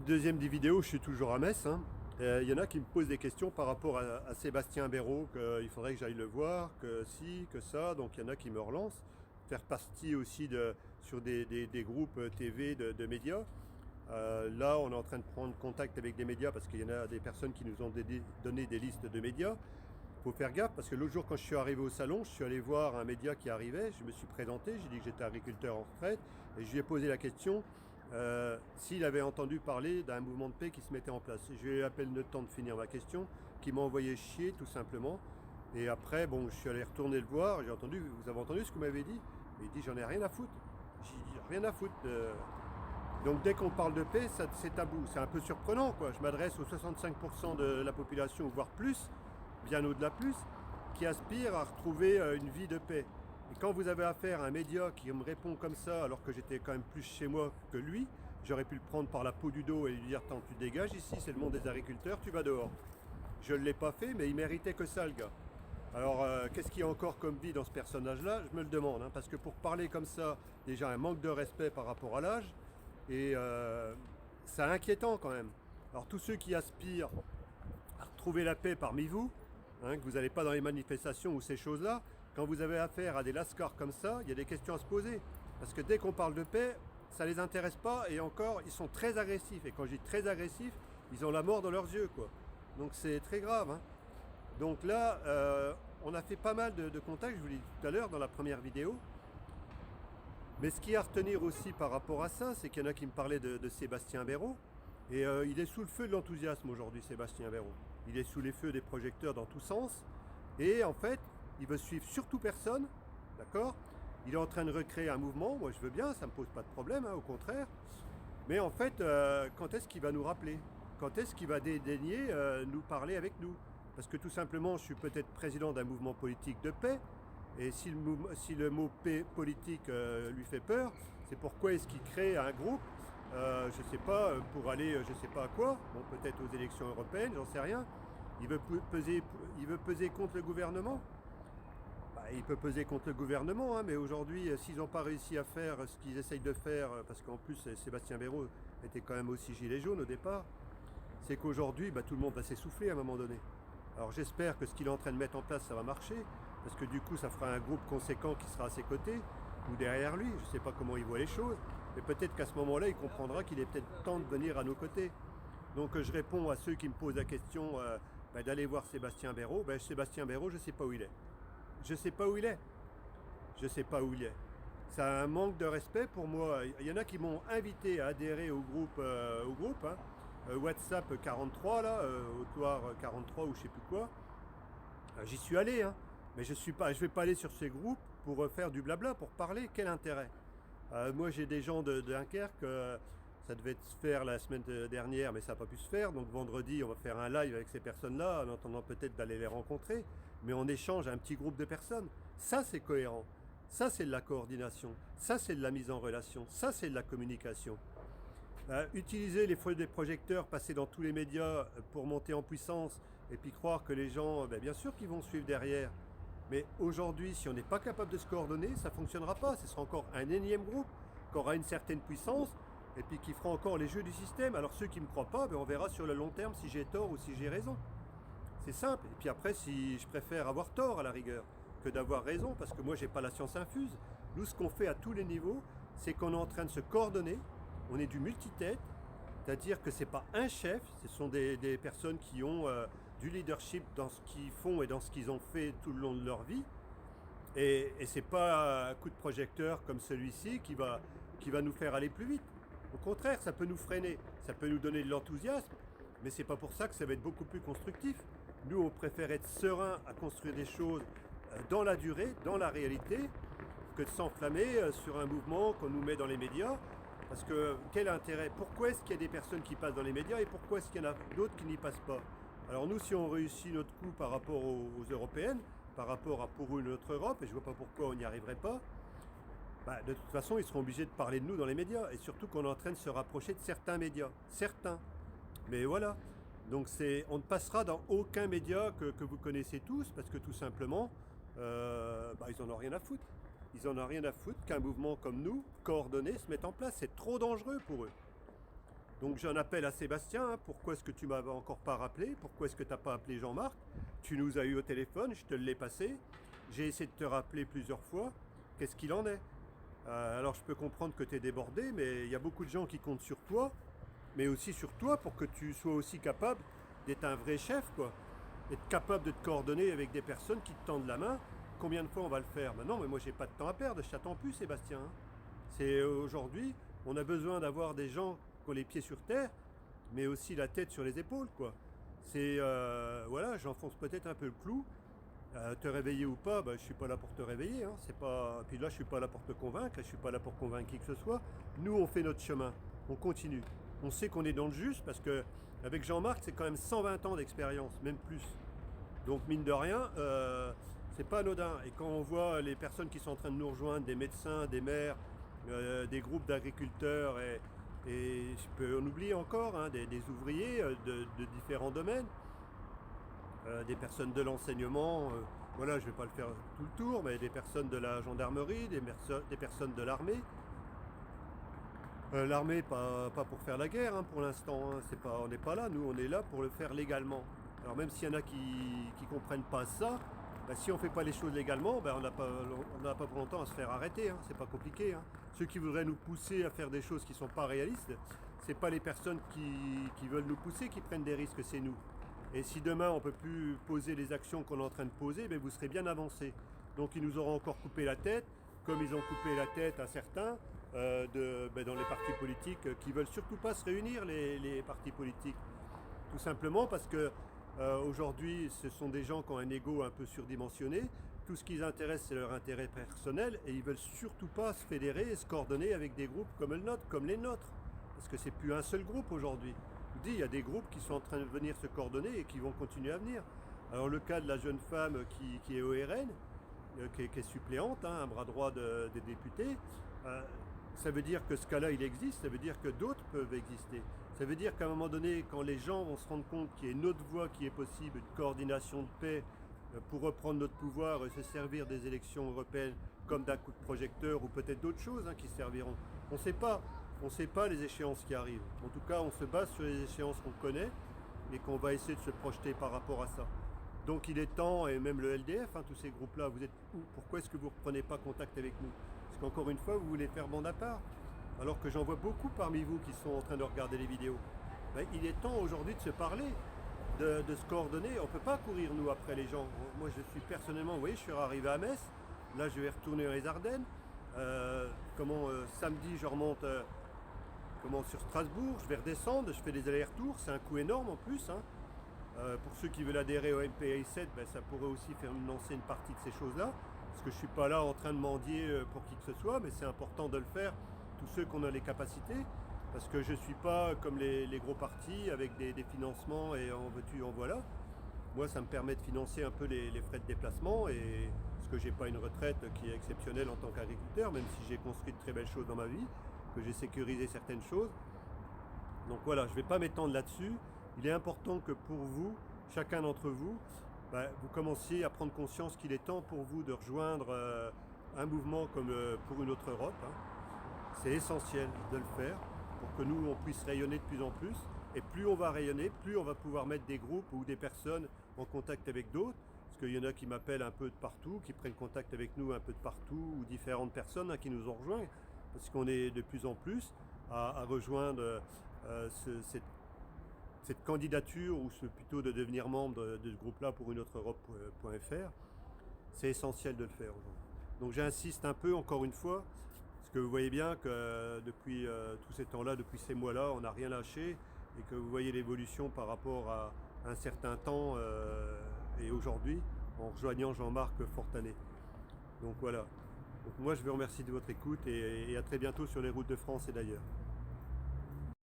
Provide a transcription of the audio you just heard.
Deuxième des vidéos, je suis toujours à Metz, hein. Y en a qui me posent des questions par rapport à Sébastien Béraud, qu'il faudrait que j'aille le voir, que si, que ça. Donc il y en a qui me relancent. Faire partie aussi sur des groupes TV de médias. Là, on est en train de prendre contact avec des médias parce qu'il y en a des personnes qui nous ont donné des listes de médias. Il faut faire gaffe parce que l'autre jour, quand je suis arrivé au salon, je suis allé voir un média qui arrivait. Je me suis présenté, j'ai dit que j'étais agriculteur en retraite et je lui ai posé la question s'il avait entendu parler d'un mouvement de paix qui se mettait en place. Je lui ai à peine le temps de finir ma question, qui m'a envoyé chier tout simplement. Et après, bon, je suis allé retourner le voir. J'ai entendu, vous avez entendu ce que vous m'avez dit? Et il dit j'en ai rien à foutre. J'ai dit rien à foutre. Donc dès qu'on parle de paix, c'est tabou. C'est un peu surprenant, quoi. Je m'adresse aux 65% de la population, voire plus, bien au-delà plus, qui aspirent à retrouver une vie de paix. Et quand vous avez affaire à un média qui me répond comme ça, alors que j'étais quand même plus chez moi que lui, j'aurais pu le prendre par la peau du dos et lui dire tant tu te dégages ici, c'est le monde des agriculteurs, tu vas dehors. Je ne l'ai pas fait, mais il méritait que ça, le gars. Alors, qu'est-ce qu'il y a encore comme vie dans ce personnage-là? Je me le demande, hein, parce que pour parler comme ça, déjà un manque de respect par rapport à l'âge, et c'est inquiétant quand même. Alors, tous ceux qui aspirent à retrouver la paix parmi vous, hein, que vous n'allez pas dans les manifestations ou ces choses-là, quand vous avez affaire à des lascars comme ça, il y a des questions à se poser. Parce que dès qu'on parle de paix, ça ne les intéresse pas et encore, ils sont très agressifs. Et quand je dis très agressifs, ils ont la mort dans leurs yeux, quoi. Donc c'est très grave, hein. Donc là, on a fait pas mal de contacts, je vous l'ai dit tout à l'heure dans la première vidéo. Mais ce qui est à retenir aussi par rapport à ça, c'est qu'il y en a qui me parlaient de Sébastien Béraud. Et il est sous le feu de l'enthousiasme aujourd'hui, Sébastien Béraud. Il est sous les feux des projecteurs dans tous sens. Et en fait, il veut suivre surtout personne, d'accord? Il est en train de recréer un mouvement, moi je veux bien, ça ne me pose pas de problème, hein, au contraire. Mais en fait, quand est-ce qu'il va nous rappeler? Quand est-ce qu'il va dédaigner nous parler avec nous? Parce que tout simplement, je suis peut-être président d'un mouvement politique de paix, et si le mot paix politique lui fait peur, c'est pourquoi est-ce qu'il crée un groupe, je ne sais pas, pour aller, je ne sais pas à quoi, bon peut-être aux élections européennes, j'en sais rien. Il veut peser contre le gouvernement. Bah, il peut peser contre le gouvernement, hein, mais aujourd'hui, s'ils n'ont pas réussi à faire ce qu'ils essayent de faire, parce qu'en plus Sébastien Béraud était quand même aussi gilet jaune au départ, c'est qu'aujourd'hui, bah, tout le monde va s'essouffler à un moment donné. Alors j'espère que ce qu'il est en train de mettre en place, ça va marcher, parce que du coup, ça fera un groupe conséquent qui sera à ses côtés, ou derrière lui, je ne sais pas comment il voit les choses, mais peut-être qu'à ce moment-là, il comprendra qu'il est peut-être temps de venir à nos côtés. Donc je réponds à ceux qui me posent la question d'aller voir Sébastien Béraud. Sébastien Béraud, je ne sais pas où il est. Je ne sais pas où il est. Je ne sais pas où il est. C'est un manque de respect pour moi. Il y en a qui m'ont invité à adhérer au groupe hein, WhatsApp 43, là, Autoir 43 ou je sais plus quoi. J'y suis allé, hein, mais je ne vais pas aller sur ces groupes pour faire du blabla, pour parler. Quel intérêt? Moi, j'ai des gens de Dunkerque. Ça devait se faire la semaine dernière, mais ça n'a pas pu se faire. Donc vendredi, on va faire un live avec ces personnes-là, en attendant peut-être d'aller les rencontrer. Mais on échange un petit groupe de personnes. Ça, c'est cohérent. Ça, c'est de la coordination. Ça, c'est de la mise en relation. Ça, c'est de la communication. Utiliser les feux des projecteurs, passer dans tous les médias pour monter en puissance, et puis croire que les gens, bien sûr qu'ils vont suivre derrière. Mais aujourd'hui, si on n'est pas capable de se coordonner, ça ne fonctionnera pas. Ce sera encore un énième groupe qui aura une certaine puissance et puis qui fera encore les jeux du système. Alors ceux qui ne me croient pas, on verra sur le long terme si j'ai tort ou si j'ai raison. C'est simple. Et puis après, si je préfère avoir tort à la rigueur que d'avoir raison, parce que moi, j'ai pas la science infuse. Nous, ce qu'on fait à tous les niveaux, c'est qu'on est en train de se coordonner. On est du multitête, c'est-à-dire que c'est pas un chef, ce sont des personnes qui ont du leadership dans ce qu'ils font et dans ce qu'ils ont fait tout le long de leur vie. Et c'est pas un coup de projecteur comme celui-ci qui va nous faire aller plus vite. Au contraire, ça peut nous freiner, ça peut nous donner de l'enthousiasme, mais c'est pas pour ça que ça va être beaucoup plus constructif. Nous, on préfère être serein à construire des choses dans la durée, dans la réalité, que de s'enflammer sur un mouvement qu'on nous met dans les médias. Parce que quel intérêt? Pourquoi est-ce qu'il y a des personnes qui passent dans les médias et pourquoi est-ce qu'il y en a d'autres qui n'y passent pas? Alors nous, si on réussit notre coup par rapport aux européennes, par rapport à pour une autre Europe, et je ne vois pas pourquoi on n'y arriverait pas, de toute façon, ils seront obligés de parler de nous dans les médias. Et surtout qu'on est en train de se rapprocher de certains médias. Certains. Mais voilà. Donc on ne passera dans aucun média que vous connaissez tous, parce que tout simplement, ils en ont rien à foutre. Ils en ont rien à foutre qu'un mouvement comme nous, coordonné, se mette en place. C'est trop dangereux pour eux. Donc j'en appelle à Sébastien, hein. Pourquoi est-ce que tu m'avais encore pas rappelé? Pourquoi est-ce que tu n'as pas appelé Jean-Marc? Tu nous as eu au téléphone, je te l'ai passé. J'ai essayé de te rappeler plusieurs fois. Qu'est-ce qu'il en est? Alors je peux comprendre que tu es débordé, mais il y a beaucoup de gens qui comptent sur toi, mais aussi sur toi pour que tu sois aussi capable d'être un vrai chef, quoi. Être capable de te coordonner avec des personnes qui te tendent la main. Combien de fois on va le faire? Non, mais moi j'ai pas de temps à perdre, je t'attends plus, Sébastien, hein. C'est aujourd'hui, on a besoin d'avoir des gens qui ont les pieds sur terre, mais aussi la tête sur les épaules, quoi. C'est voilà, j'enfonce peut-être un peu le clou. Te réveiller ou pas, je suis pas là pour te réveiller, hein. C'est pas. Puis là, je suis pas là pour te convaincre, je suis pas là pour convaincre qui que ce soit. Nous, on fait notre chemin, on continue. On sait qu'on est dans le juste parce que avec Jean-Marc, c'est quand même 120 ans d'expérience, même plus. Donc mine de rien, c'est pas anodin. Et quand on voit les personnes qui sont en train de nous rejoindre, des médecins, des maires, des groupes d'agriculteurs et je peux en oublier encore, hein, des ouvriers de différents domaines, des personnes de l'enseignement, voilà, je vais pas le faire tout le tour, mais des personnes de la gendarmerie, des personnes de l'armée. L'armée, pas pour faire la guerre, hein, pour l'instant, hein. On n'est pas là, nous on est là pour le faire légalement. Alors même s'il y en a qui comprennent pas ça, si on fait pas les choses légalement, on n'a pas pour longtemps à se faire arrêter, hein. C'est pas compliqué, hein. Ceux qui voudraient nous pousser à faire des choses qui sont pas réalistes, c'est pas les personnes qui veulent nous pousser qui prennent des risques, c'est nous. Et si demain on peut plus poser les actions qu'on est en train de poser, vous serez bien avancé. Donc ils nous auront encore coupé la tête, comme ils ont coupé la tête à certains dans les partis politiques qui veulent surtout pas se réunir, les partis politiques. Tout simplement parce que aujourd'hui, ce sont des gens qui ont un ego un peu surdimensionné. Tout ce qui les intéresse, c'est leur intérêt personnel et ils veulent surtout pas se fédérer et se coordonner avec des groupes comme le nôtre, comme les nôtres. Parce que c'est plus un seul groupe aujourd'hui. Je vous dis, il y a des groupes qui sont en train de venir se coordonner et qui vont continuer à venir. Alors le cas de la jeune femme qui est au RN, qui est suppléante, hein, un bras droit des députés, ça veut dire que ce cas-là, il existe, ça veut dire que d'autres peuvent exister. Ça veut dire qu'à un moment donné, quand les gens vont se rendre compte qu'il y a une autre voie qui est possible, une coordination de paix pour reprendre notre pouvoir et se servir des élections européennes comme d'un coup de projecteur ou peut-être d'autres choses, hein, qui serviront. On ne sait pas les échéances qui arrivent. En tout cas, on se base sur les échéances qu'on connaît et qu'on va essayer de se projeter par rapport à ça. Donc il est temps, et même le LDF, hein, tous ces groupes-là, vous êtes où? Pourquoi est-ce que vous ne reprenez pas contact avec nous? Parce qu'encore une fois, vous voulez faire bande à part. Alors que j'en vois beaucoup parmi vous qui sont en train de regarder les vidéos. Il est temps aujourd'hui de se parler, de se coordonner. On ne peut pas courir nous après les gens. Moi je suis personnellement, vous voyez, je suis arrivé à Metz. Là je vais retourner dans les Ardennes. Samedi je remonte sur Strasbourg. Je vais redescendre, je fais des allers-retours. C'est un coût énorme en plus, hein. Pour ceux qui veulent adhérer au MPI 7, ça pourrait aussi faire lancer une partie de ces choses-là. Parce que je ne suis pas là en train de mendier pour qui que ce soit, mais c'est important de le faire, tous ceux qui ont les capacités. Parce que je ne suis pas comme les gros partis avec des financements et en veux-tu, en voilà. Moi, ça me permet de financer un peu les frais de déplacement, et parce que j'ai pas une retraite qui est exceptionnelle en tant qu'agriculteur, même si j'ai construit de très belles choses dans ma vie, que j'ai sécurisé certaines choses. Donc voilà, je ne vais pas m'étendre là-dessus. Il est important que pour vous, chacun d'entre vous, vous commenciez à prendre conscience qu'il est temps pour vous de rejoindre un mouvement comme pour une autre Europe, hein. C'est essentiel de le faire pour que nous, on puisse rayonner de plus en plus. Et plus on va rayonner, plus on va pouvoir mettre des groupes ou des personnes en contact avec d'autres. Parce qu'il y en a qui m'appellent un peu de partout, qui prennent contact avec nous un peu de partout, ou différentes personnes, hein, qui nous ont rejoints. Parce qu'on est de plus en plus à rejoindre cette candidature, ou plutôt de devenir membre de ce groupe-là pour une autre Europe.fr. C'est essentiel de le faire aujourd'hui. Donc j'insiste un peu, encore une fois, parce que vous voyez bien que depuis tous ces temps-là, depuis ces mois-là, on n'a rien lâché, et que vous voyez l'évolution par rapport à un certain temps et aujourd'hui, en rejoignant Jean-Marc Fortanet. Donc voilà. Donc moi je vous remercie de votre écoute, et à très bientôt sur les routes de France et d'ailleurs.